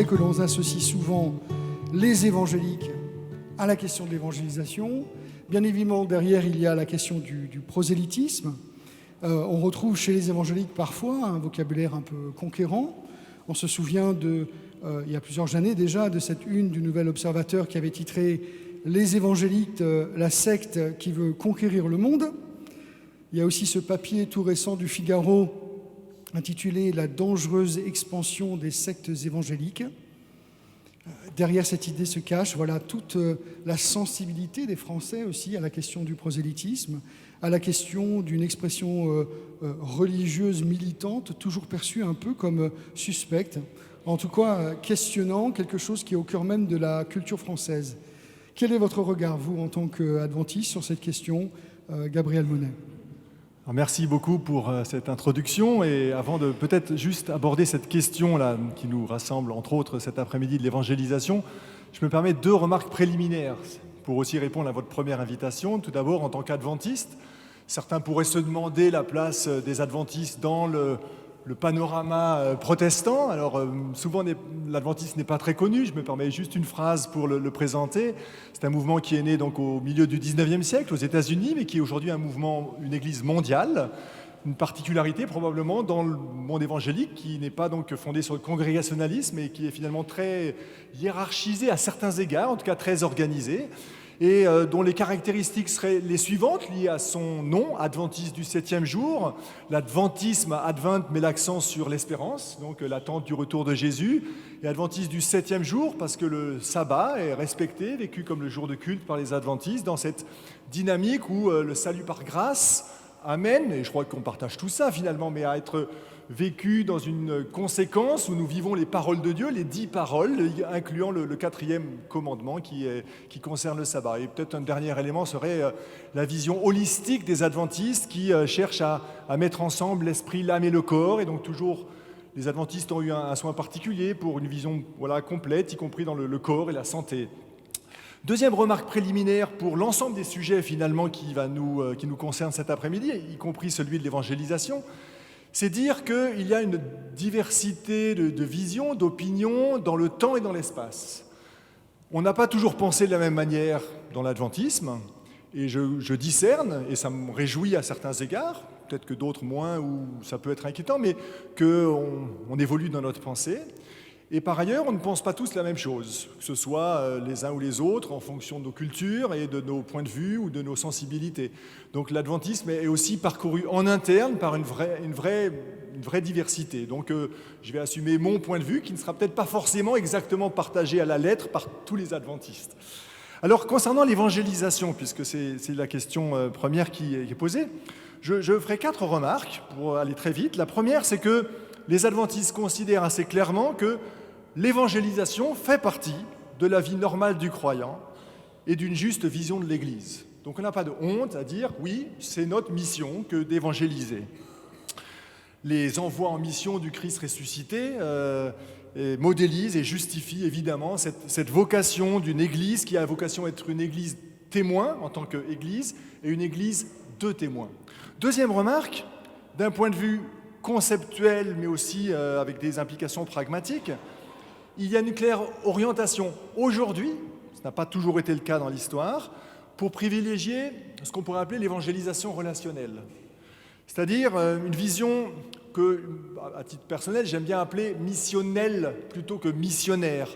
que l'on associe souvent les évangéliques à la question de l'évangélisation. Bien évidemment, derrière, il y a la question du prosélytisme. On retrouve chez les évangéliques parfois un vocabulaire un peu conquérant. On se souvient il y a plusieurs années déjà, de cette une du Nouvel Observateur qui avait titré « Les évangéliques, la secte qui veut conquérir le monde ». Il y a aussi ce papier tout récent du Figaro intitulé « La dangereuse expansion des sectes évangéliques ». Derrière cette idée se cache toute la sensibilité des Français aussi à la question du prosélytisme, à la question d'une expression religieuse militante, toujours perçue un peu comme suspecte, en tout cas questionnant quelque chose qui est au cœur même de la culture française. Quel est votre regard, vous, en tant qu'adventiste, sur cette question, Gabriel Monet ? Alors, merci beaucoup pour cette introduction. Et avant de peut-être juste aborder cette question-là qui nous rassemble, entre autres, cet après-midi de l'évangélisation, je me permets 2 remarques préliminaires pour aussi répondre à votre première invitation. Tout d'abord, en tant qu'adventiste, certains pourraient se demander la place des adventistes dans le panorama protestant. Alors, souvent, l'adventiste n'est pas très connu. Je me permets juste une phrase pour le présenter. C'est un mouvement qui est né donc au milieu du 19e siècle aux États-Unis, mais qui est aujourd'hui une église mondiale. Une particularité probablement dans le monde évangélique qui n'est pas donc fondé sur le congrégationalisme et qui est finalement très hiérarchisé à certains égards, en tout cas très organisé, et dont les caractéristiques seraient les suivantes, liées à son nom, adventiste du 7e jour. L'adventisme, advent, met l'accent sur l'espérance, donc l'attente du retour de Jésus, et adventiste du 7e jour, parce que le sabbat est respecté, vécu comme le jour de culte par les adventistes, dans cette dynamique où le salut par grâce amène, et je crois qu'on partage tout ça finalement, mais à être vécu dans une conséquence où nous vivons les paroles de Dieu, les 10 paroles, incluant le 4e commandement qui concerne le sabbat. Et peut-être un dernier élément serait la vision holistique des adventistes qui cherchent à mettre ensemble l'esprit, l'âme et le corps. Et donc toujours, les adventistes ont eu un soin particulier pour une vision complète, y compris dans le corps et la santé. Deuxième remarque préliminaire pour l'ensemble des sujets finalement qui nous concernent cet après-midi, y compris celui de l'évangélisation, c'est dire qu'il y a une diversité de visions, d'opinions dans le temps et dans l'espace. On n'a pas toujours pensé de la même manière dans l'adventisme, et je discerne, et ça me réjouit à certains égards, peut-être que d'autres moins, ou ça peut être inquiétant, mais qu'on évolue dans notre pensée. Et par ailleurs, on ne pense pas tous la même chose, que ce soit les uns ou les autres, en fonction de nos cultures et de nos points de vue ou de nos sensibilités. Donc l'adventisme est aussi parcouru en interne par une vraie diversité. Donc je vais assumer mon point de vue, qui ne sera peut-être pas forcément exactement partagé à la lettre par tous les adventistes. Alors concernant l'évangélisation, puisque c'est la question première qui est posée, je ferai 4 remarques pour aller très vite. La première, c'est que les adventistes considèrent assez clairement que l'évangélisation fait partie de la vie normale du croyant et d'une juste vision de l'Église. Donc on n'a pas de honte à dire « oui, c'est notre mission que d'évangéliser ». Les envois en mission du Christ ressuscité modélisent et justifient évidemment cette vocation d'une Église qui a vocation à être une Église témoin en tant qu'Église et une Église de témoins. Deuxième remarque, d'un point de vue conceptuel, mais aussi avec des implications pragmatiques, il y a une claire orientation aujourd'hui, ce n'a pas toujours été le cas dans l'histoire, pour privilégier ce qu'on pourrait appeler l'évangélisation relationnelle. C'est-à-dire une vision que, à titre personnel, j'aime bien appeler missionnelle plutôt que missionnaire.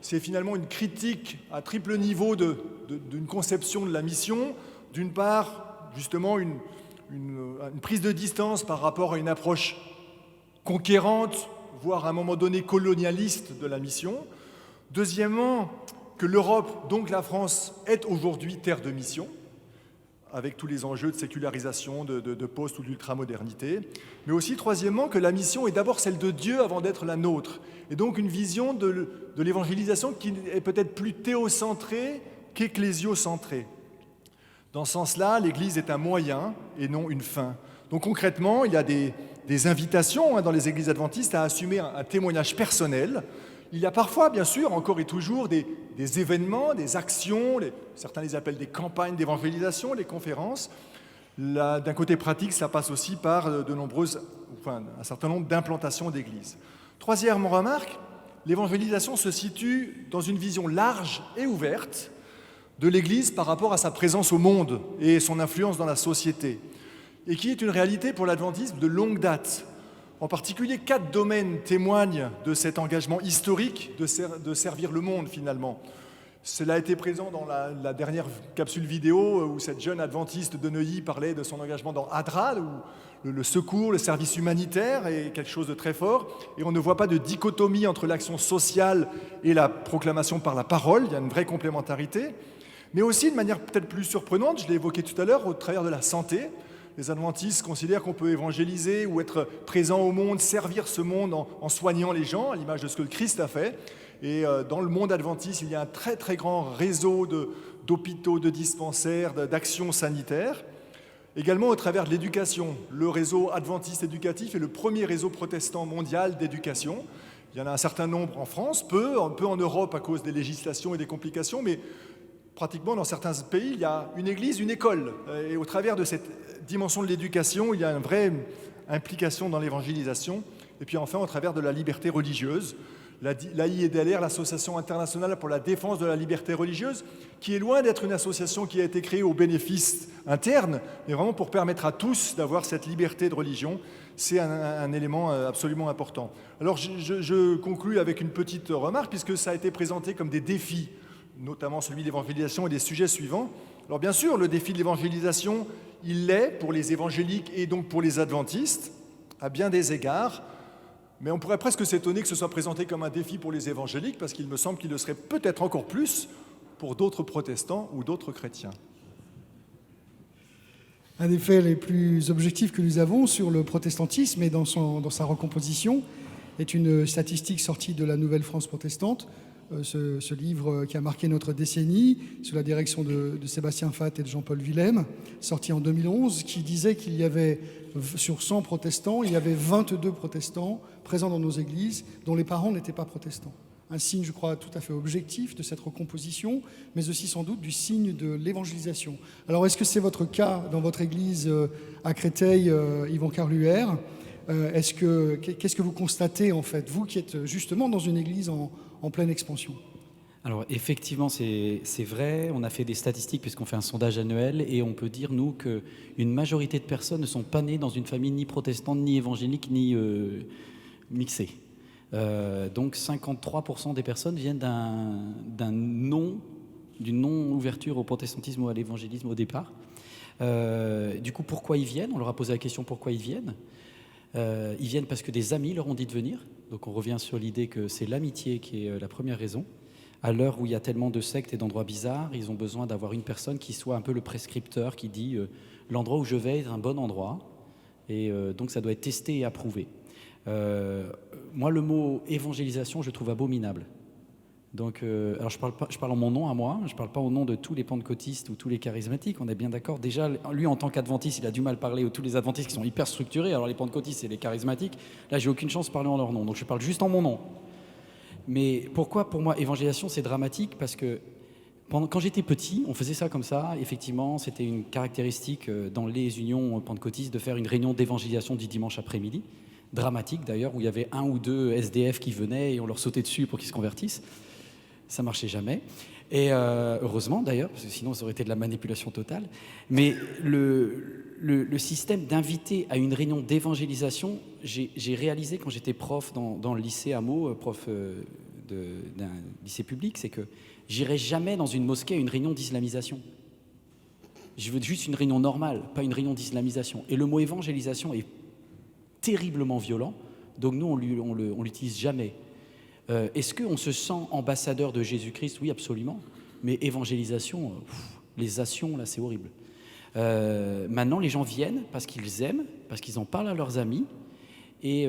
C'est finalement une critique à triple niveau d'une conception de la mission. D'une part, justement, une prise de distance par rapport à une approche conquérante, voire à un moment donné colonialiste de la mission. Deuxièmement, que l'Europe, donc la France, est aujourd'hui terre de mission, avec tous les enjeux de sécularisation, de post- ou d'ultramodernité. Mais aussi, troisièmement, que la mission est d'abord celle de Dieu avant d'être la nôtre. Et donc une vision de l'évangélisation qui est peut-être plus théocentrée qu'ecclésiocentrée. Dans ce sens-là, l'Église est un moyen et non une fin. Donc concrètement, il y a des invitations dans les églises adventistes à assumer un témoignage personnel. Il y a parfois, bien sûr, encore et toujours, des événements, des actions, certains les appellent des campagnes d'évangélisation, les conférences. D'un côté pratique, ça passe aussi par un certain nombre d'implantations d'églises. Troisième remarque, l'évangélisation se situe dans une vision large et ouverte de l'Église par rapport à sa présence au monde et son influence dans la société, et qui est une réalité pour l'adventisme de longue date. En particulier, 4 domaines témoignent de cet engagement historique de servir le monde, finalement. Cela a été présent dans la dernière capsule vidéo où cette jeune adventiste de Neuilly parlait de son engagement dans ADRA, où le secours, le service humanitaire est quelque chose de très fort. Et on ne voit pas de dichotomie entre l'action sociale et la proclamation par la parole. Il y a une vraie complémentarité. Mais aussi, de manière peut-être plus surprenante, je l'ai évoqué tout à l'heure, au travers de la santé. Les adventistes considèrent qu'on peut évangéliser ou être présent au monde, servir ce monde en soignant les gens, à l'image de ce que le Christ a fait. Et dans le monde adventiste, il y a un très très grand réseau d'hôpitaux, de dispensaires, d'actions sanitaires. Également au travers de l'éducation. Le réseau adventiste éducatif est le premier réseau protestant mondial d'éducation. Il y en a un certain nombre en France, peu en Europe à cause des législations et des complications, mais pratiquement dans certains pays, il y a une église, une école. Et au travers de cette dimension de l'éducation, il y a une vraie implication dans l'évangélisation. Et puis enfin, au travers de la liberté religieuse, l'AIEDLR, l'Association internationale pour la défense de la liberté religieuse, qui est loin d'être une association qui a été créée au bénéfice interne, mais vraiment pour permettre à tous d'avoir cette liberté de religion. C'est un élément absolument important. Alors je conclus avec une petite remarque, puisque ça a été présenté comme des défis, notamment celui de l'évangélisation et des sujets suivants. Alors bien sûr, le défi de l'évangélisation, il l'est pour les évangéliques et donc pour les adventistes, à bien des égards. Mais on pourrait presque s'étonner que ce soit présenté comme un défi pour les évangéliques, parce qu'il me semble qu'il le serait peut-être encore plus pour d'autres protestants ou d'autres chrétiens. Un des faits les plus objectifs que nous avons sur le protestantisme et dans sa recomposition est une statistique sortie de la Nouvelle France protestante, ce livre qui a marqué notre décennie, sous la direction de Sébastien Fath et de Jean-Paul Willem, sorti en 2011, qui disait qu'il y avait, sur 100 protestants, il y avait 22 protestants présents dans nos églises dont les parents n'étaient pas protestants. Un signe, je crois, tout à fait objectif de cette recomposition, mais aussi sans doute du signe de l'évangélisation. Alors, est-ce que c'est votre cas dans votre église à Créteil, Yvan Carluère ? Qu'est-ce que vous constatez, en fait, vous qui êtes justement dans une église en pleine expansion ? Alors effectivement, c'est vrai, on a fait des statistiques puisqu'on fait un sondage annuel et on peut dire, nous, qu'une majorité de personnes ne sont pas nées dans une famille ni protestante, ni évangélique, ni mixée. Donc 53% des personnes viennent d'une non-ouverture au protestantisme ou à l'évangélisme au départ. Du coup, pourquoi ils viennent ? On leur a posé la question pourquoi ils viennent. Ils viennent parce que des amis leur ont dit de venir. Donc on revient sur l'idée que c'est l'amitié qui est la première raison. À l'heure où il y a tellement de sectes et d'endroits bizarres, ils ont besoin d'avoir une personne qui soit un peu le prescripteur, qui dit l'endroit où je vais est un bon endroit. Et donc ça doit être testé et approuvé. Moi, le mot évangélisation, je le trouve abominable. Donc, alors je parle en mon nom à moi, je ne parle pas au nom de tous les pentecôtistes ou tous les charismatiques, on est bien d'accord. Déjà, lui, en tant qu'adventiste, il a du mal à parler aux tous les adventistes qui sont hyper structurés. Alors les pentecôtistes et les charismatiques, là, j'ai aucune chance de parler en leur nom, donc je parle juste en mon nom. Mais pourquoi, pour moi, évangélisation, c'est dramatique ? Parce que quand j'étais petit, on faisait ça comme ça. Effectivement, c'était une caractéristique dans les unions pentecôtistes de faire une réunion d'évangélisation du dimanche après-midi. Dramatique d'ailleurs, où il y avait 1 ou 2 SDF qui venaient et on leur sautait dessus pour qu'ils se convertissent. Ça ne marchait jamais. Et heureusement d'ailleurs, parce que sinon ça aurait été de la manipulation totale. Mais le système d'inviter à une réunion d'évangélisation, j'ai réalisé quand j'étais prof dans le lycée à Meaux, prof d'un lycée public, c'est que j'irai jamais dans une mosquée à une réunion d'islamisation. Je veux juste une réunion normale, pas une réunion d'islamisation. Et le mot évangélisation est terriblement violent, donc nous on l'utilise jamais. Est-ce qu'on se sent ambassadeur de Jésus-Christ ? Oui, absolument. Mais évangélisation, les actions, là, c'est horrible. Maintenant, les gens viennent parce qu'ils aiment, parce qu'ils en parlent à leurs amis, et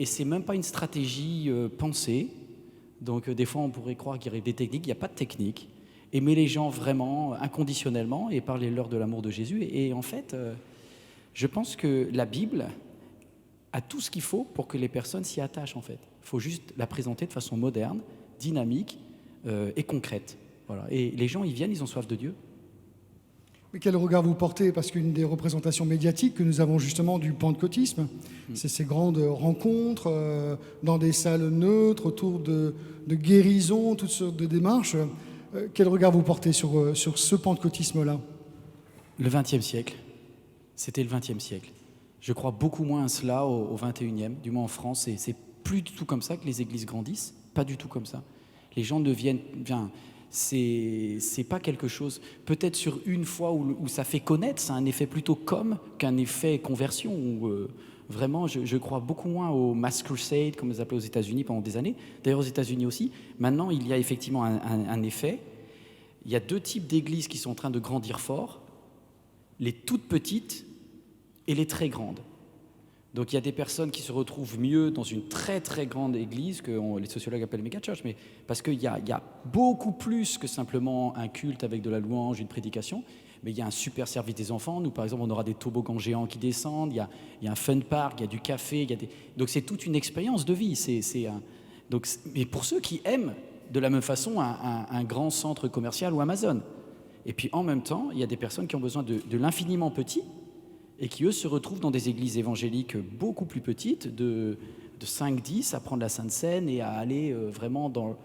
c'est même pas une stratégie pensée. Donc, des fois, on pourrait croire qu'il y aurait des techniques. Il n'y a pas de technique. Aimer les gens vraiment inconditionnellement et parler-leur de l'amour de Jésus. Et en fait, je pense que la Bible a tout ce qu'il faut pour que les personnes s'y attachent, en fait. Il faut juste la présenter de façon moderne, dynamique et concrète. Voilà. Et les gens, ils viennent, ils ont soif de Dieu. Mais quel regard vous portez? Parce qu'une des représentations médiatiques que nous avons justement du pentecôtisme, c'est ces grandes rencontres dans des salles neutres, autour de guérisons, toutes sortes de démarches. Quel regard vous portez sur ce pentecôtisme-là? Le XXe siècle, c'était le XXe siècle. Je crois beaucoup moins à cela au XXIe, du moins en France. C'est plus du tout comme ça que les églises grandissent, pas du tout comme ça. Les gens ne viennent... c'est pas quelque chose, peut-être sur une fois où ça fait connaître, ça a un effet plutôt qu'un effet conversion, où vraiment je crois beaucoup moins au mass crusade, comme ils appelaient aux États-Unis pendant des années, d'ailleurs aux États-Unis aussi. Maintenant, il y a effectivement un effet. Il y a deux types d'églises qui sont en train de grandir fort, les toutes petites et les très grandes. Donc il y a des personnes qui se retrouvent mieux dans une très très grande église que les sociologues appellent méga church, mais parce qu'il y a beaucoup plus que simplement un culte avec de la louange, une prédication, mais il y a un super service des enfants. Nous par exemple on aura des toboggans géants qui descendent, il y a un fun park, il y a du café, donc c'est toute une expérience de vie. Mais pour ceux qui aiment de la même façon un grand centre commercial ou Amazon. Et puis en même temps, il y a des personnes qui ont besoin de l'infiniment petit, et qui, eux, se retrouvent dans des églises évangéliques beaucoup plus petites, de 5-10, à prendre la Sainte Seine et à aller vraiment dans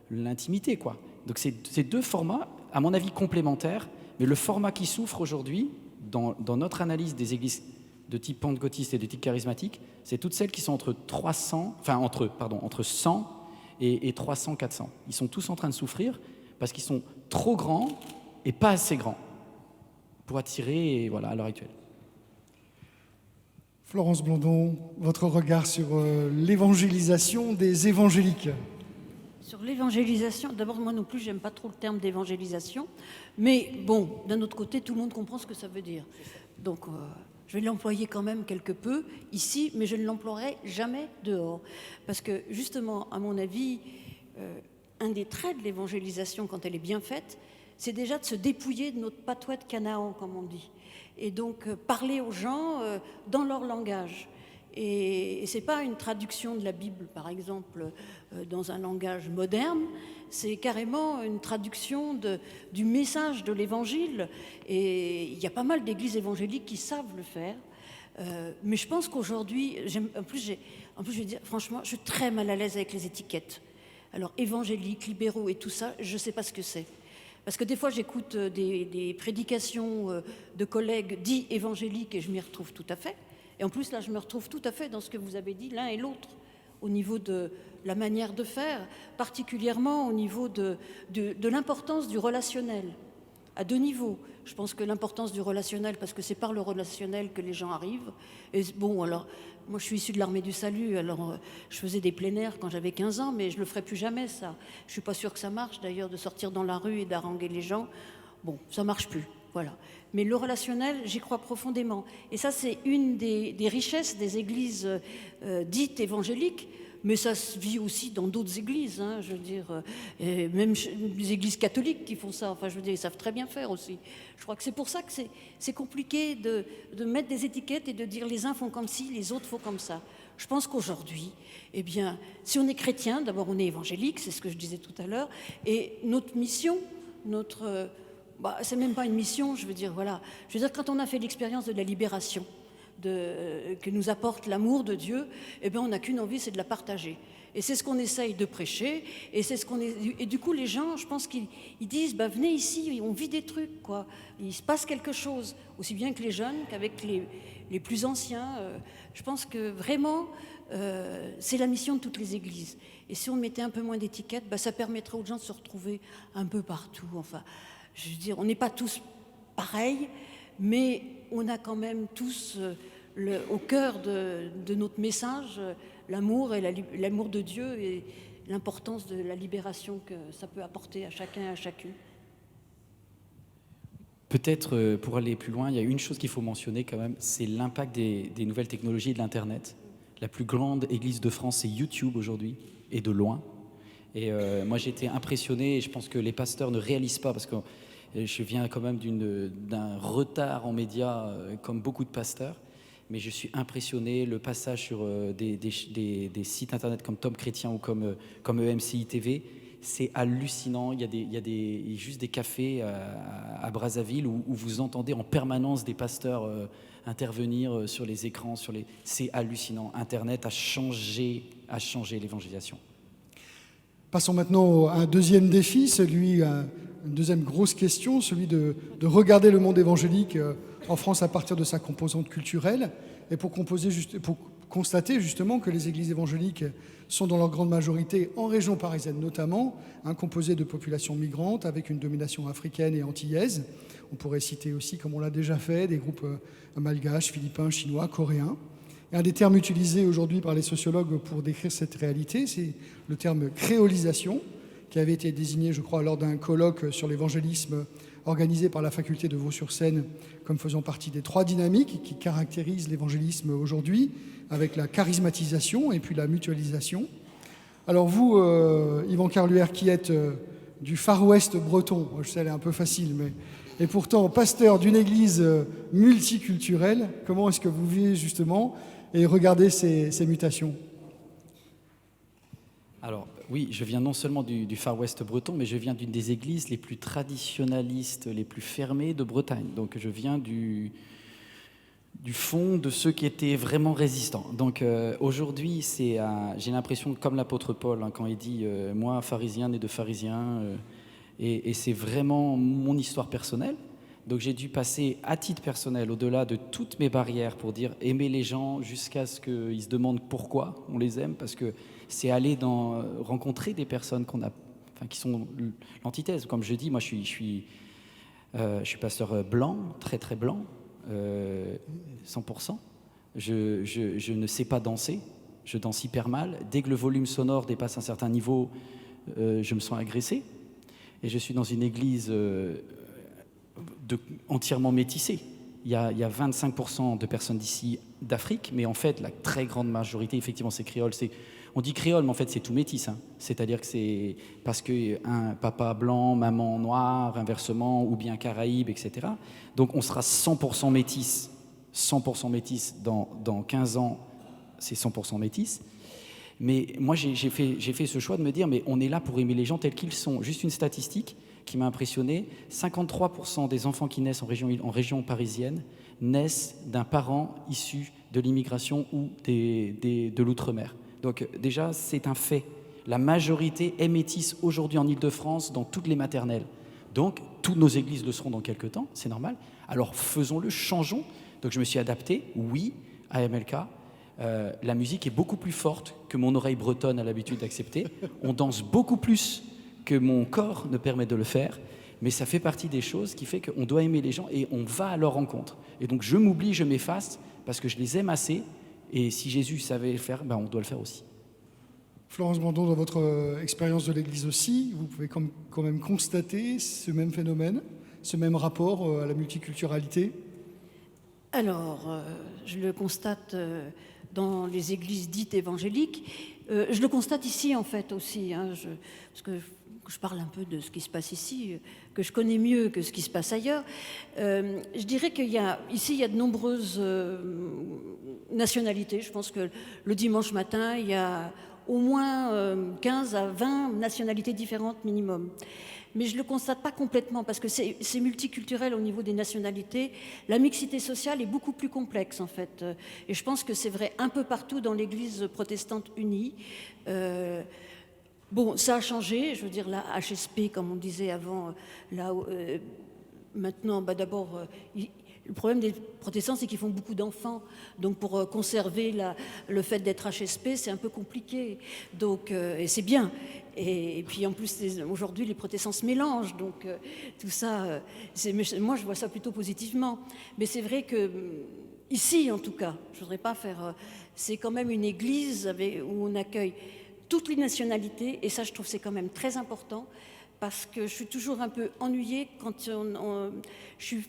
l'intimité, quoi. Donc c'est deux formats, à mon avis, complémentaires, mais le format qui souffre aujourd'hui, dans notre analyse des églises de type pentecôtiste et de type charismatique, c'est toutes celles qui sont entre 100 et 300-400. Ils sont tous en train de souffrir parce qu'ils sont trop grands et pas assez grands pour attirer, voilà, à l'heure actuelle. Florence Blondon, votre regard sur l'évangélisation des évangéliques? Sur l'évangélisation, d'abord moi non plus j'aime pas trop le terme d'évangélisation, mais bon, d'un autre côté tout le monde comprend ce que ça veut dire. Donc je vais l'employer quand même quelque peu ici, mais je ne l'emploierai jamais dehors. Parce que justement, à mon avis, un des traits de l'évangélisation quand elle est bien faite, c'est déjà de se dépouiller de notre patois de Canaan, comme on dit. Et donc parler aux gens dans leur langage. Et ce n'est pas une traduction de la Bible, par exemple, dans un langage moderne, c'est carrément une traduction du message de l'Évangile. Et il y a pas mal d'églises évangéliques qui savent le faire. Mais je pense qu'aujourd'hui, en plus, je vais dire, franchement, je suis très mal à l'aise avec les étiquettes. Alors, évangéliques, libéraux et tout ça, je ne sais pas ce que c'est. Parce que des fois, j'écoute des prédications de collègues dits évangéliques et je m'y retrouve tout à fait. Et en plus, là, je me retrouve tout à fait dans ce que vous avez dit, l'un et l'autre, au niveau de la manière de faire, particulièrement au niveau de l'importance du relationnel, à deux niveaux. Je pense que l'importance du relationnel, parce que c'est par le relationnel que les gens arrivent. Et bon, alors, moi, je suis issue de l'armée du salut, alors je faisais des plein air quand j'avais 15 ans, mais je ne le ferai plus jamais, ça. Je ne suis pas sûre que ça marche, d'ailleurs, de sortir dans la rue et d'haranguer les gens. Bon, ça ne marche plus, voilà. Mais le relationnel, j'y crois profondément. Et ça, c'est une des richesses des églises dites évangéliques, mais ça se vit aussi dans d'autres églises, hein, je veux dire, même les églises catholiques qui font ça, enfin je veux dire, ils savent très bien faire aussi. Je crois que c'est pour ça que c'est compliqué de mettre des étiquettes et de dire les uns font comme ci, les autres font comme ça. Je pense qu'aujourd'hui, eh bien, si on est chrétien, d'abord on est évangélique, c'est ce que je disais tout à l'heure, et notre mission, c'est même pas une mission, je veux dire, voilà. Je veux dire, quand on a fait l'expérience de la libération, que nous apporte l'amour de Dieu, eh bien, on n'a qu'une envie, c'est de la partager. Et c'est ce qu'on essaye de prêcher. Et du coup, les gens, je pense qu'ils disent, venez ici, on vit des trucs, quoi. Il se passe quelque chose, aussi bien que les jeunes qu'avec les plus anciens. Je pense que vraiment, c'est la mission de toutes les églises. Et si on mettait un peu moins d'étiquettes, ça permettrait aux gens de se retrouver un peu partout. Enfin, je veux dire, on n'est pas tous pareils, mais on a quand même tous au cœur de notre message l'amour et l'amour de Dieu et l'importance de la libération que ça peut apporter à chacun et à chacune. Peut-être pour aller plus loin, il y a une chose qu'il faut mentionner quand même, c'est l'impact des nouvelles technologies et de l'Internet. La plus grande église de France, c'est YouTube aujourd'hui, et de loin. Et moi, j'ai été impressionné, et je pense que les pasteurs ne réalisent pas, parce que je viens quand même d'un retard en médias, comme beaucoup de pasteurs, mais je suis impressionné, le passage sur des sites internet comme Tom Chrétien ou comme EMCI TV, c'est hallucinant. Il y a juste des cafés à Brazzaville où vous entendez en permanence des pasteurs intervenir sur les écrans. C'est hallucinant. Internet a changé l'évangélisation. Passons maintenant à un deuxième défi, une deuxième grosse question, celui de regarder le monde évangélique en France à partir de sa composante culturelle, et pour constater justement que les églises évangéliques sont dans leur grande majorité, en région parisienne notamment, composées de populations migrantes avec une domination africaine et antillaise. On pourrait citer aussi, comme on l'a déjà fait, des groupes malgaches, philippins, chinois, coréens. Et un des termes utilisés aujourd'hui par les sociologues pour décrire cette réalité, c'est le terme créolisation, qui avait été désigné, je crois, lors d'un colloque sur l'évangélisme organisé par la faculté de Vaux-sur-Seine comme faisant partie des 3 dynamiques qui caractérisent l'évangélisme aujourd'hui, avec la charismatisation et puis la mutualisation. Alors vous, Yvan Carluère, qui êtes du Far West breton, je sais, elle est un peu facile, mais et pourtant pasteur d'une église multiculturelle, comment est-ce que vous vivez justement et regardez ces mutations? Alors oui, je viens non seulement du Far West breton, mais je viens d'une des églises les plus traditionnalistes, les plus fermées de Bretagne. Donc je viens du fond de ceux qui étaient vraiment résistants. Donc aujourd'hui, j'ai l'impression, comme l'apôtre Paul, quand il dit « moi, pharisien, né de pharisien », et c'est vraiment mon histoire personnelle. Donc j'ai dû passer à titre personnel, au-delà de toutes mes barrières, pour dire aimer les gens jusqu'à ce qu'ils se demandent pourquoi on les aime, parce que c'est aller rencontrer des personnes qui sont l'antithèse. Comme je dis, moi je suis pasteur blanc, très très blanc, 100%. Je ne sais pas danser, je danse hyper mal. Dès que le volume sonore dépasse un certain niveau, je me sens agressé. Et je suis dans une église entièrement métissée. Il y a 25% de personnes d'ici d'Afrique, mais en fait, la très grande majorité, effectivement, c'est créole. On dit créole, mais en fait, c'est tout métis. C'est-à-dire que c'est parce qu'un papa blanc, maman noire, inversement, ou bien caraïbe, etc. Donc, on sera 100% métis. 100% métis dans 15 ans, c'est 100% métis. Mais moi, j'ai fait ce choix de me dire, mais on est là pour aimer les gens tels qu'ils sont. Juste une statistique qui m'a impressionné, 53% des enfants qui naissent en région parisienne naissent d'un parent issu de l'immigration ou de l'outre-mer. Donc déjà, c'est un fait. La majorité est métisse aujourd'hui en Ile-de-France dans toutes les maternelles. Donc, toutes nos églises le seront dans quelques temps, c'est normal. Alors faisons-le, changeons. Donc je me suis adapté, oui, à MLK. La musique est beaucoup plus forte que mon oreille bretonne a l'habitude d'accepter. On danse beaucoup plus que mon corps ne permet de le faire, mais ça fait partie des choses qui fait qu'on doit aimer les gens et on va à leur rencontre. Et donc je m'oublie, je m'efface, parce que je les aime assez, et si Jésus savait le faire, on doit le faire aussi. Florence Bandon, dans votre expérience de l'Église aussi, vous pouvez quand même constater ce même phénomène, ce même rapport à la multiculturalité? Alors, je le constate dans les églises dites évangéliques. Je le constate ici, en fait, aussi, parce que je parle un peu de ce qui se passe ici, que je connais mieux que ce qui se passe ailleurs. Je dirais ici, il y a de nombreuses nationalités. Je pense que le dimanche matin, il y a au moins 15 à 20 nationalités différentes minimum. Mais je ne le constate pas complètement, parce que c'est multiculturel au niveau des nationalités. La mixité sociale est beaucoup plus complexe, en fait. Et je pense que c'est vrai un peu partout dans l'Église protestante unie. Bon, ça a changé, je veux dire, la HSP, comme on disait avant, maintenant, d'abord, le problème des protestants, c'est qu'ils font beaucoup d'enfants. Donc, pour conserver le fait d'être HSP, c'est un peu compliqué. Donc, et c'est bien. Et puis, en plus, aujourd'hui, les protestants se mélangent. Donc, tout ça, moi, je vois ça plutôt positivement. Mais c'est vrai que, ici, en tout cas, je ne voudrais pas faire... c'est quand même une église où on accueille toutes les nationalités, et ça, je trouve, c'est quand même très important, parce que je suis toujours un peu ennuyée quand je suis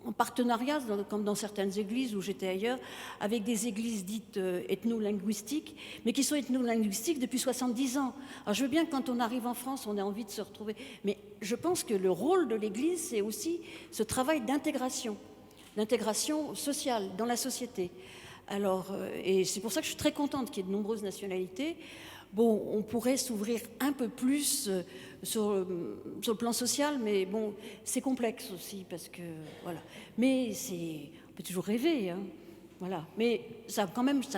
en partenariat, comme dans certaines églises où j'étais ailleurs, avec des églises dites ethno-linguistiques, mais qui sont ethno-linguistiques depuis 70 ans. Alors je veux bien que quand on arrive en France, on ait envie de se retrouver, mais je pense que le rôle de l'église, c'est aussi ce travail d'intégration sociale dans la société. Alors, et c'est pour ça que je suis très contente qu'il y ait de nombreuses nationalités. Bon, on pourrait s'ouvrir un peu plus sur le plan social, mais bon, c'est complexe aussi, parce que, voilà. Mais on peut toujours rêver, hein, voilà. Mais ça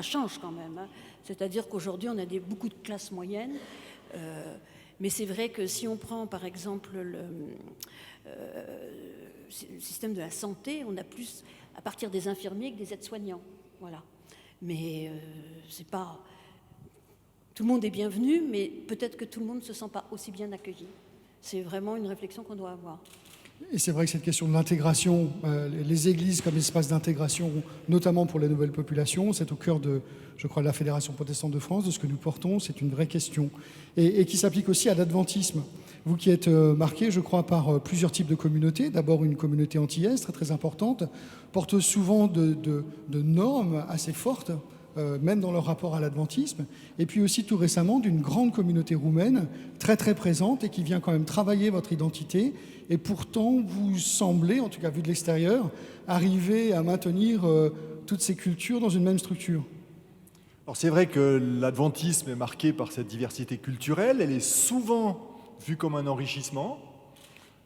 change quand même, hein. C'est-à-dire qu'aujourd'hui, on a beaucoup de classes moyennes, mais c'est vrai que si on prend, par exemple, le système de la santé, on a plus, à partir des infirmiers, que des aides-soignants, voilà. Mais c'est pas... Tout le monde est bienvenu, mais peut-être que tout le monde ne se sent pas aussi bien accueilli. C'est vraiment une réflexion qu'on doit avoir. Et c'est vrai que cette question de l'intégration, les églises comme espace d'intégration, notamment pour les nouvelles populations, c'est au cœur de, je crois, de la Fédération protestante de France, de ce que nous portons, c'est une vraie question. Et qui s'applique aussi à l'adventisme. Vous qui êtes marqué, je crois, par plusieurs types de communautés, d'abord une communauté antillaise très très importante, porteuse souvent de normes assez fortes, même dans leur rapport à l'adventisme, et puis aussi tout récemment d'une grande communauté roumaine, très très présente et qui vient quand même travailler votre identité, et pourtant vous semblez, en tout cas vu de l'extérieur, arriver à maintenir toutes ces cultures dans une même structure. Alors c'est vrai que l'adventisme est marqué par cette diversité culturelle, elle est souvent vue comme un enrichissement,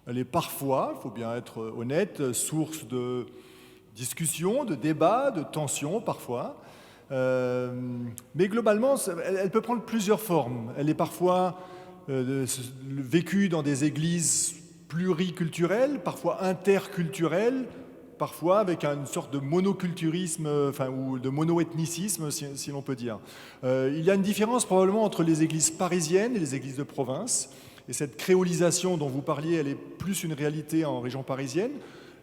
elle est parfois, il faut bien être honnête, source de discussions, de débats, de tensions parfois. Mais globalement, elle peut prendre plusieurs formes. Elle est parfois vécue dans des églises pluriculturelles, parfois interculturelles, parfois avec une sorte de monoculturisme, ou de monoethnicisme, si l'on peut dire. Il y a une différence probablement entre les églises parisiennes et les églises de province. Et cette créolisation dont vous parliez, elle est plus une réalité en région parisienne.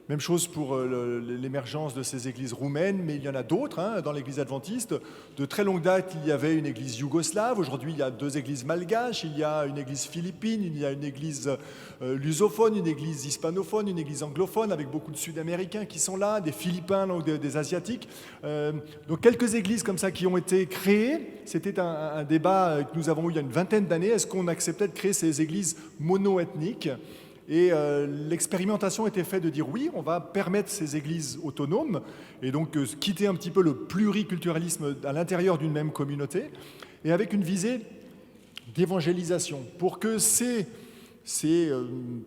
Même chose pour l'émergence de ces églises roumaines, mais il y en a d'autres, hein, dans l'église adventiste. De très longue date, il y avait une église yougoslave. Aujourd'hui, il y a 2 églises malgaches. Il y a une église philippine, il y a une église lusophone, une église hispanophone, une église anglophone, avec beaucoup de Sud-Américains qui sont là, des Philippins, donc des Asiatiques. Donc quelques églises comme ça qui ont été créées. C'était un débat que nous avons eu il y a une vingtaine d'années. Est-ce qu'on acceptait de créer ces églises mono-ethniques ? Et l'expérimentation était faite de dire oui, on va permettre ces églises autonomes et donc quitter un petit peu le pluriculturalisme à l'intérieur d'une même communauté et avec une visée d'évangélisation pour que ces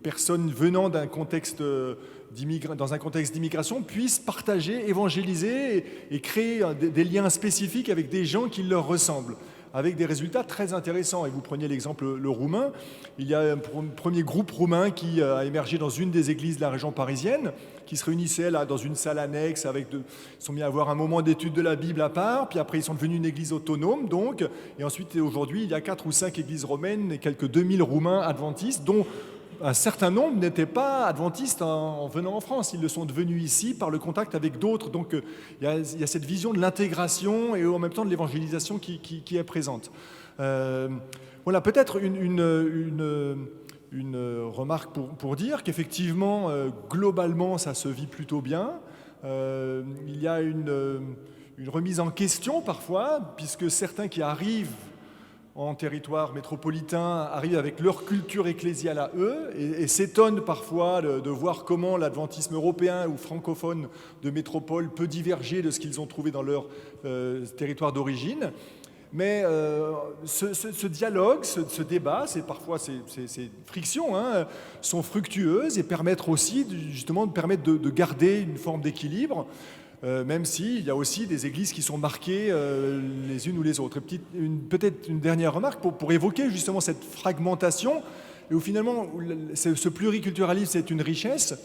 personnes venant d'un contexte dans un contexte d'immigration puissent partager, évangéliser et créer des liens spécifiques avec des gens qui leur ressemblent, avec des résultats très intéressants. Et vous preniez l'exemple le roumain. Il y a un premier groupe roumain qui a émergé dans une des églises de la région parisienne, qui se réunissait là dans une salle annexe, ils sont mis à avoir un moment d'étude de la Bible à part, puis après ils sont devenus une église autonome, donc, et ensuite aujourd'hui il y a 4 ou 5 églises romaines et quelques 2000 Roumains adventistes, dont un certain nombre n'étaient pas adventistes en venant en France. Ils le sont devenus ici par le contact avec d'autres. Donc il y a cette vision de l'intégration et en même temps de l'évangélisation qui est présente. Voilà, peut-être une remarque pour dire qu'effectivement, globalement, ça se vit plutôt bien. Il y a une remise en question parfois, puisque certains qui arrivent en territoire métropolitain arrivent avec leur culture ecclésiale à eux et s'étonnent parfois de voir comment l'adventisme européen ou francophone de métropole peut diverger de ce qu'ils ont trouvé dans leur territoire d'origine. Mais ce dialogue, ce débat, parfois ces frictions sont fructueuses et permettent aussi justement de garder une forme d'équilibre. Même s'il y a aussi des églises qui sont marquées les unes ou les autres. Peut-être une dernière remarque pour évoquer justement cette fragmentation, et où finalement ce pluriculturalisme c'est une richesse.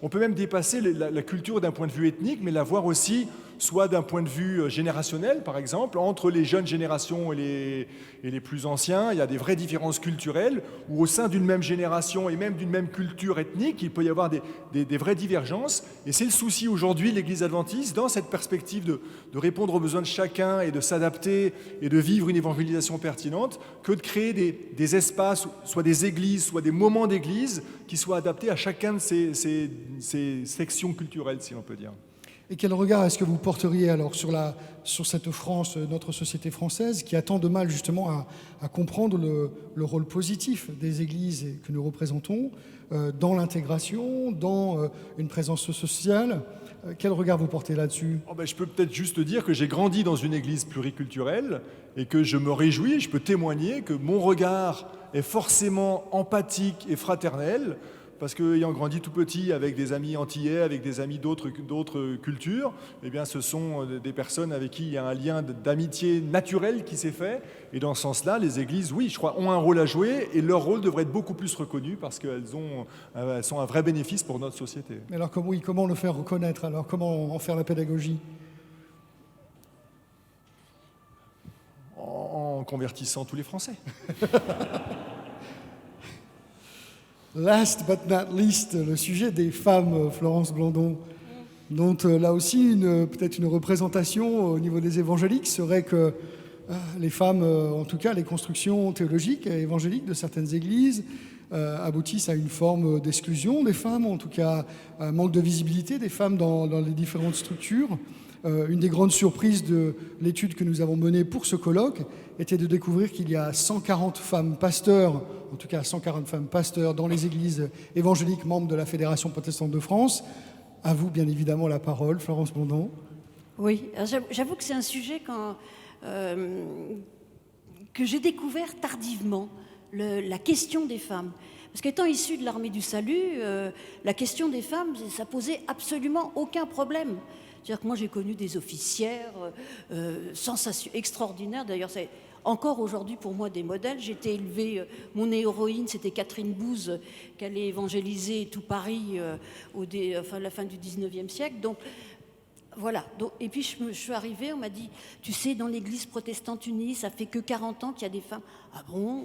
On peut même dépasser la culture d'un point de vue ethnique, mais la voir aussi soit d'un point de vue générationnel, par exemple, entre les jeunes générations et les plus anciens, il y a des vraies différences culturelles, ou au sein d'une même génération et même d'une même culture ethnique, il peut y avoir des vraies divergences. Et c'est le souci aujourd'hui de l'Église adventiste, dans cette perspective de répondre aux besoins de chacun et de s'adapter et de vivre une évangélisation pertinente, que de créer des espaces, soit des églises, soit des moments d'église, qui soient adaptés à chacun de ces sections culturelles, si l'on peut dire. Et quel regard est-ce que vous porteriez alors sur cette France, notre société française, qui a tant de mal justement à comprendre le rôle positif des églises que nous représentons dans l'intégration, dans une présence sociale, Quel regard vous portez là-dessus? Je peux peut-être juste dire que j'ai grandi dans une église pluriculturelle et que je me réjouis, je peux témoigner que mon regard est forcément empathique et fraternel, parce qu'ayant grandi tout petit avec des amis antillais, avec des amis d'autres cultures, eh bien, ce sont des personnes avec qui il y a un lien d'amitié naturel qui s'est fait. Et dans ce sens-là, les églises, oui, je crois, ont un rôle à jouer et leur rôle devrait être beaucoup plus reconnu parce qu'elles sont un vrai bénéfice pour notre société. Mais alors, comment le faire reconnaître? Alors, comment en faire la pédagogie? En convertissant tous les Français. Last but not least, le sujet des femmes, Florence Blandon, dont là aussi peut-être une représentation au niveau des évangéliques serait que les femmes, en tout cas les constructions théologiques et évangéliques de certaines églises, aboutissent à une forme d'exclusion des femmes, en tout cas un manque de visibilité des femmes dans les différentes structures. Une des grandes surprises de l'étude que nous avons menée pour ce colloque était de découvrir qu'il y a 140 femmes pasteurs, en tout cas 140 femmes pasteurs dans les églises évangéliques membres de la Fédération protestante de France. À vous, bien évidemment, la parole, Florence Blandon. Oui, j'avoue que c'est un sujet que j'ai découvert tardivement, la question des femmes. Parce qu'étant issue de l'armée du salut, la question des femmes, ça posait absolument aucun problème. C'est-à-dire que moi, j'ai connu des officières extraordinaires. D'ailleurs, c'est encore aujourd'hui pour moi des modèles. J'étais élevée, mon héroïne, c'était Catherine Bouze, qui allait évangéliser tout Paris à la fin du 19e siècle. Donc, voilà. Et puis, je suis arrivée, on m'a dit, tu sais, dans l'église protestante unie, ça fait que 40 ans qu'il y a des femmes. Ah bon?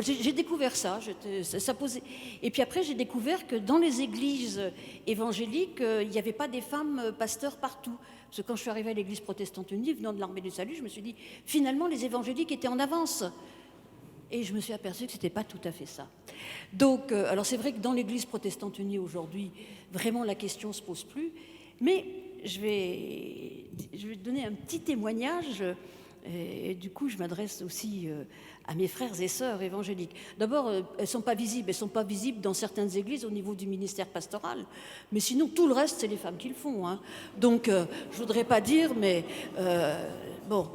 J'ai découvert ça. Ça posait... Et puis après, j'ai découvert que dans les églises évangéliques, il n'y avait pas des femmes pasteurs partout. Parce que quand je suis arrivée à l'église protestante unie, venant de l'armée du salut, je me suis dit, finalement, les évangéliques étaient en avance. Et je me suis aperçue que ce n'était pas tout à fait ça. Donc, alors c'est vrai que dans l'église protestante unie aujourd'hui, vraiment la question ne se pose plus. Mais je vais donner un petit témoignage, et du coup je m'adresse aussi à mes frères et sœurs évangéliques. D'abord, elles ne sont pas visibles dans certaines églises au niveau du ministère pastoral, mais sinon tout le reste c'est les femmes qui le font, hein. Donc je ne voudrais pas dire, mais bon,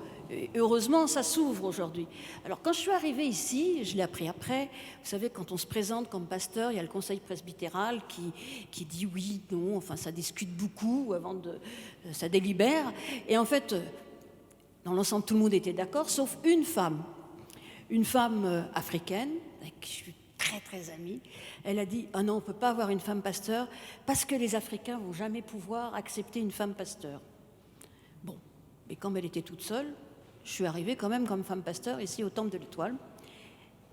heureusement ça s'ouvre aujourd'hui. Alors quand je suis arrivée ici, je l'ai appris après, vous savez, quand on se présente comme pasteur, il y a le conseil presbytéral qui dit oui, non, enfin ça discute beaucoup avant ça délibère. Et en fait, dans l'ensemble, tout le monde était d'accord, sauf une femme africaine, avec qui je suis très très amie. Elle a dit, ah non, on ne peut pas avoir une femme pasteur parce que les Africains ne vont jamais pouvoir accepter une femme pasteur. Bon, mais comme elle était toute seule, je suis arrivée quand même comme femme pasteur ici au Temple de l'Étoile.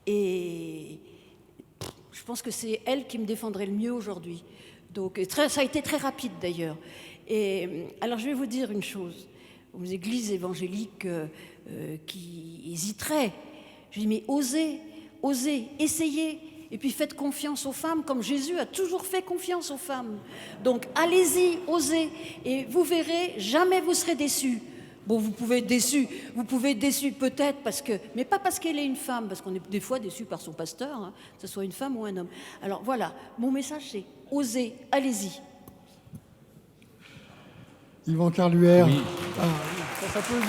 Et je pense que c'est elle qui me défendrait le mieux aujourd'hui. Donc, ça a été très rapide d'ailleurs. Et alors je vais vous dire une chose. Aux églises évangéliques qui hésiteraient, je dis mais osez, essayez. Et puis faites confiance aux femmes comme Jésus a toujours fait confiance aux femmes. Donc allez-y, osez. Et vous verrez, jamais vous serez déçus. Bon, vous pouvez être déçu peut-être, mais pas parce qu'elle est une femme, parce qu'on est des fois déçu par son pasteur, hein, que ce soit une femme ou un homme. Alors voilà, mon message c'est osez, allez-y. Yvan Carluère, oui. Ça s'applaudit.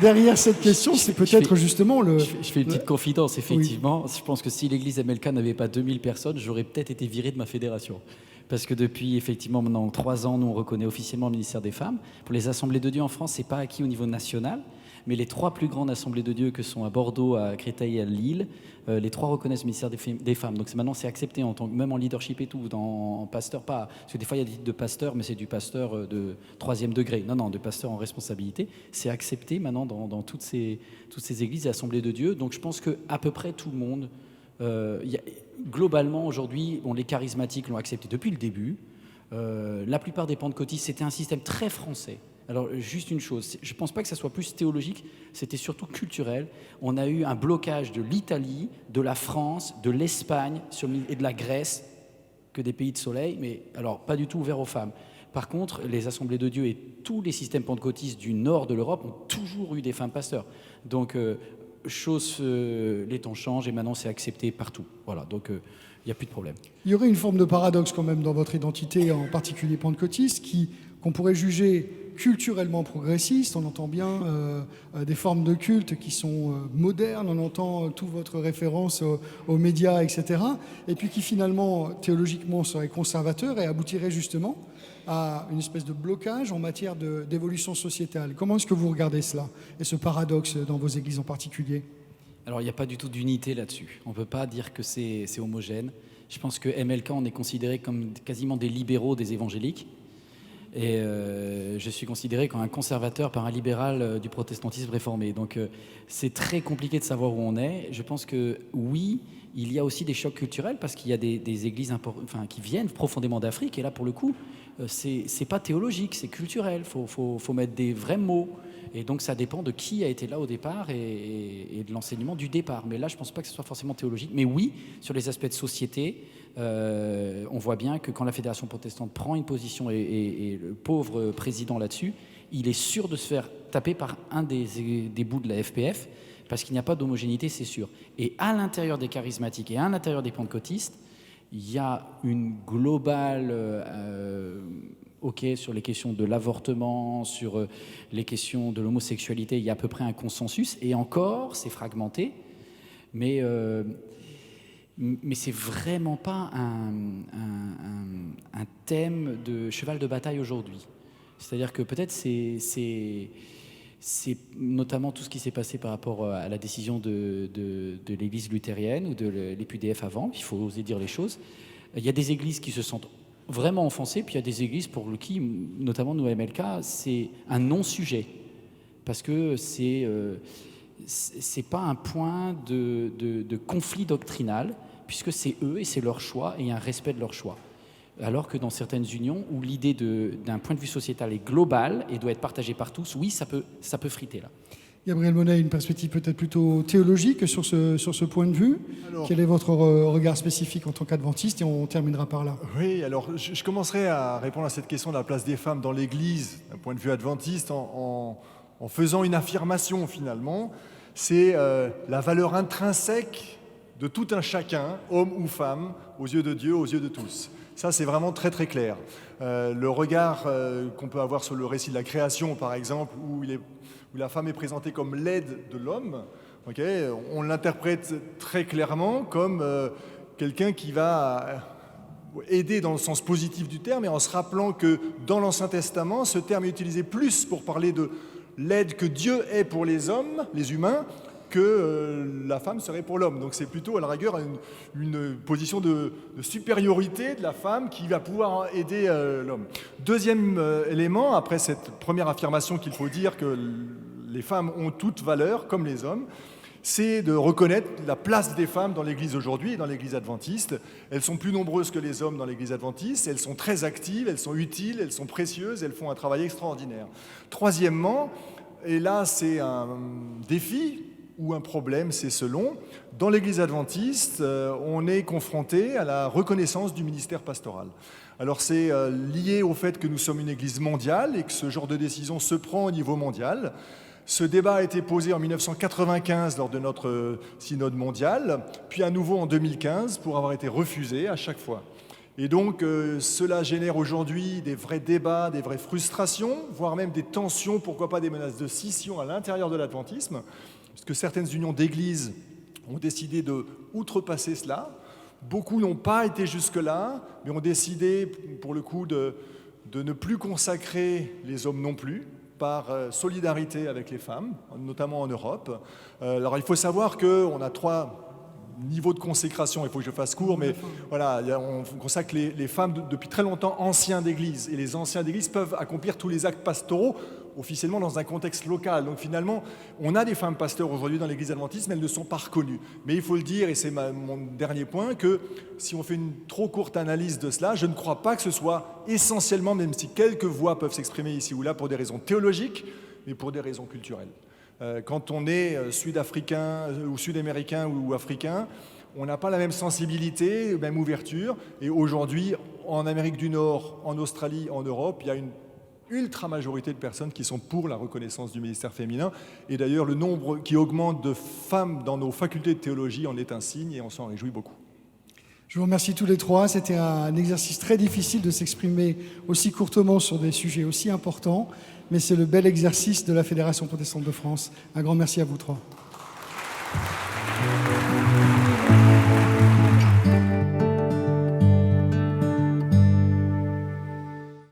Derrière cette question, c'est peut-être justement le... Je fais une petite confidence, effectivement. Oui. Je pense que si l'église MLK n'avait pas 2000 personnes, j'aurais peut-être été viré de ma fédération. Parce que depuis, effectivement, maintenant 3 ans, nous, on reconnaît officiellement le ministère des Femmes. Pour les assemblées de Dieu en France, ce n'est pas acquis au niveau national. Mais les 3 plus grandes assemblées de Dieu, que sont à Bordeaux, à Créteil et à Lille, les 3 reconnaissent le ministère des Femmes. Donc maintenant, c'est accepté, même en leadership et tout, en pasteur, pas. Parce que des fois, il y a des titres de pasteur, mais c'est du pasteur de 3e degré. Non, de pasteur en responsabilité. C'est accepté maintenant dans toutes ces églises et assemblées de Dieu. Donc je pense qu'à peu près tout le monde, globalement, aujourd'hui, les charismatiques l'ont accepté depuis le début. La plupart des pentecôtistes, c'était un système très français. Alors, juste une chose, je ne pense pas que ça soit plus théologique, c'était surtout culturel. On a eu un blocage de l'Italie, de la France, de l'Espagne et de la Grèce, que des pays de soleil, mais alors pas du tout ouverts aux femmes. Par contre, les assemblées de Dieu et tous les systèmes pentecôtistes du nord de l'Europe ont toujours eu des femmes pasteurs. Donc, les temps changent et maintenant c'est accepté partout. Voilà, donc il n'y a plus de problème. Il y aurait une forme de paradoxe quand même dans votre identité, en particulier pentecôtiste, qu'on pourrait juger culturellement progressiste. On entend bien des formes de culte qui sont modernes, on entend toute votre référence aux médias, etc. Et puis qui finalement, théologiquement, serait conservateur et aboutirait justement à une espèce de blocage en matière d'évolution sociétale. Comment est-ce que vous regardez cela et ce paradoxe dans vos églises en particulier? Alors, il n'y a pas du tout d'unité là-dessus. On ne peut pas dire que c'est homogène. Je pense que MLK, on est considéré comme quasiment des libéraux des évangéliques. Et je suis considéré comme un conservateur par un libéral du protestantisme réformé. Donc, c'est très compliqué de savoir où on est. Je pense que oui, il y a aussi des chocs culturels parce qu'il y a des églises qui viennent profondément d'Afrique. Et là, pour le coup, c'est pas théologique, c'est culturel. Faut mettre des vrais mots. Et donc, ça dépend de qui a été là au départ et de l'enseignement du départ. Mais là, je ne pense pas que ce soit forcément théologique. Mais oui, sur les aspects de société, on voit bien que quand la Fédération protestante prend une position et le pauvre président là-dessus, il est sûr de se faire taper par un des bouts de la FPF parce qu'il n'y a pas d'homogénéité, c'est sûr. Et à l'intérieur des charismatiques et à l'intérieur des pentecôtistes, il y a une globale... sur les questions de l'avortement, sur les questions de l'homosexualité, il y a à peu près un consensus. Et encore, c'est fragmenté, mais c'est vraiment pas un thème de cheval de bataille aujourd'hui. C'est-à-dire que peut-être c'est notamment tout ce qui s'est passé par rapport à la décision de l'Église luthérienne ou de l'EPUDF avant, il faut oser dire les choses. Il y a des églises qui se sentent vraiment enfoncé, puis il y a des églises pour qui, notamment nous à MLK, c'est un non-sujet, parce que c'est pas un point de conflit doctrinal, puisque c'est eux et c'est leur choix, et il y a un respect de leur choix. Alors que dans certaines unions, où l'idée d'un point de vue sociétal est globale et doit être partagée par tous, oui, ça peut friter là. Gabriel Monet, une perspective peut-être plutôt théologique sur ce point de vue. Alors, quel est votre regard spécifique en tant qu'adventiste? Et on terminera par là. Oui, alors je commencerai à répondre à cette question de la place des femmes dans l'Église, d'un point de vue adventiste, en faisant une affirmation finalement. C'est la valeur intrinsèque de tout un chacun, homme ou femme, aux yeux de Dieu, aux yeux de tous. Ça, c'est vraiment très très clair. Le regard qu'on peut avoir sur le récit de la création, par exemple, où la femme est présentée comme l'aide de l'homme, okay, on l'interprète très clairement comme quelqu'un qui va aider dans le sens positif du terme, et en se rappelant que dans l'Ancien Testament, ce terme est utilisé plus pour parler de l'aide que Dieu est pour les hommes, les humains, que la femme serait pour l'homme. Donc c'est plutôt à la rigueur une position de supériorité de la femme qui va pouvoir aider l'homme. Deuxième élément, après cette première affirmation qu'il faut dire que les femmes ont toute valeur, comme les hommes, c'est de reconnaître la place des femmes dans l'Église aujourd'hui et dans l'Église adventiste. Elles sont plus nombreuses que les hommes dans l'Église adventiste, elles sont très actives, elles sont utiles, elles sont précieuses, elles font un travail extraordinaire. Troisièmement, et là c'est un défi, ou un problème, c'est selon. Dans l'Église adventiste, on est confronté à la reconnaissance du ministère pastoral. Alors c'est lié au fait que nous sommes une Église mondiale et que ce genre de décision se prend au niveau mondial. Ce débat a été posé en 1995 lors de notre synode mondial, puis à nouveau en 2015 pour avoir été refusé à chaque fois. Et donc cela génère aujourd'hui des vrais débats, des vraies frustrations, voire même des tensions, pourquoi pas des menaces de scission à l'intérieur de l'adventisme. Parce que certaines unions d'églises ont décidé de outrepasser cela. Beaucoup n'ont pas été jusque-là, mais ont décidé, pour le coup, de ne plus consacrer les hommes non plus, par solidarité avec les femmes, notamment en Europe. Alors il faut savoir qu'on a 3 niveaux de consécration, il faut que je fasse court, mais voilà, on consacre les femmes depuis très longtemps anciens d'église, et les anciens d'église peuvent accomplir tous les actes pastoraux officiellement dans un contexte local. Donc finalement, on a des femmes pasteurs aujourd'hui dans l'église adventiste, mais elles ne sont pas reconnues. Mais il faut le dire, et c'est mon dernier point, que si on fait une trop courte analyse de cela, je ne crois pas que ce soit essentiellement, même si quelques voix peuvent s'exprimer ici ou là pour des raisons théologiques, mais pour des raisons culturelles. Quand on est sud-africain ou sud-américain ou africain, on n'a pas la même sensibilité, même ouverture. Et aujourd'hui, en Amérique du Nord, en Australie, en Europe, il y a une ultra majorité de personnes qui sont pour la reconnaissance du ministère féminin. Et d'ailleurs, le nombre qui augmente de femmes dans nos facultés de théologie en est un signe et on s'en réjouit beaucoup. Je vous remercie tous les trois. C'était un exercice très difficile de s'exprimer aussi courtement sur des sujets aussi importants, mais c'est le bel exercice de la Fédération protestante de France. Un grand merci à vous trois.